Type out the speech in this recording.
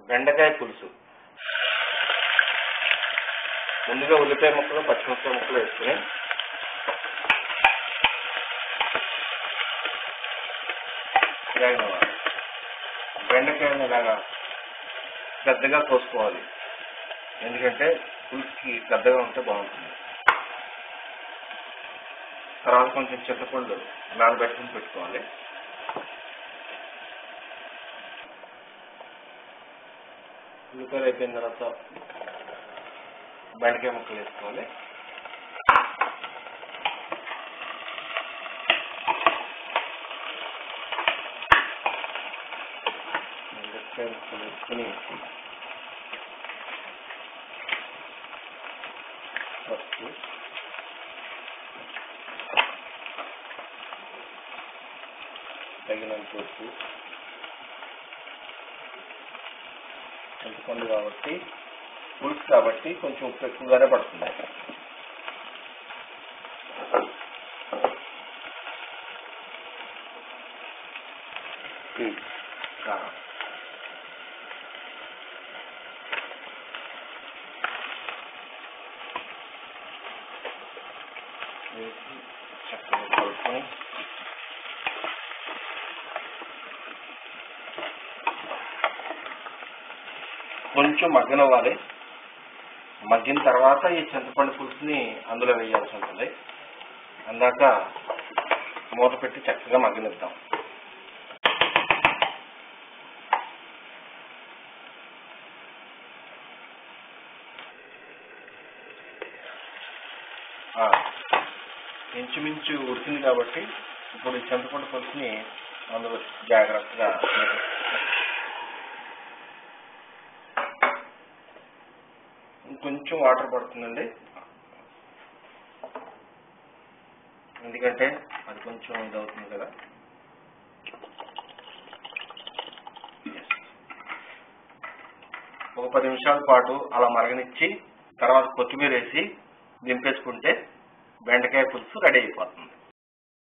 బెండకాయ పులుసు. ముందుగా ఉల్లిపాయ ముక్కలు పచ్చిమిరపకాయ ముక్కలు వేసుకుని బెండకాయలు ఇలాగా పెద్దగా కోసుకోవాలి, ఎందుకంటే పులుసుకి పెద్దగా ఉంటే బాగుంటుంది. తర్వాత కొంచెం చింతపండు నానబెట్టుకుని పెట్టుకోవాలి. ఉల్లిపాయలు అయిపోయిన తర్వాత బెండకాయ ముక్కలు వేసుకోవాలి. బెండకాయ ముక్కలు వేసుకుని పసుపు, తగినంత ఉప్పు, చింతపండు కాబట్టి పులుసు కాబట్టి కొంచెం ఉప్పు ఎక్కువగానే పడుతుంది. కారం వేసి చక్కగా కలుపుకొని కొంచెం మగ్గనవ్వాలి. మగ్గిన తర్వాత ఈ చింతపండు పులుసుని అందులో వేయాల్సి ఉంటుంది. అందాక మూత పెట్టి చక్కగా మగ్గనిద్దాం. ఇంచుమించు ఉడికింది కాబట్టి ఇప్పుడు ఈ చింతపండు పులుసుని అందులో జాగ్రత్తగా కొంచెం వాటర్ పడుతుందండి, ఎందుకంటే అది కొంచెం ఇది అవుతుంది కదా. ఒక 10 నిమిషాల పాటు అలా మరగనిచ్చి తర్వాత కొత్తిమీర వేసి దింపేసుకుంటే బెండకాయ పులుసు రెడీ అయిపోతుంది.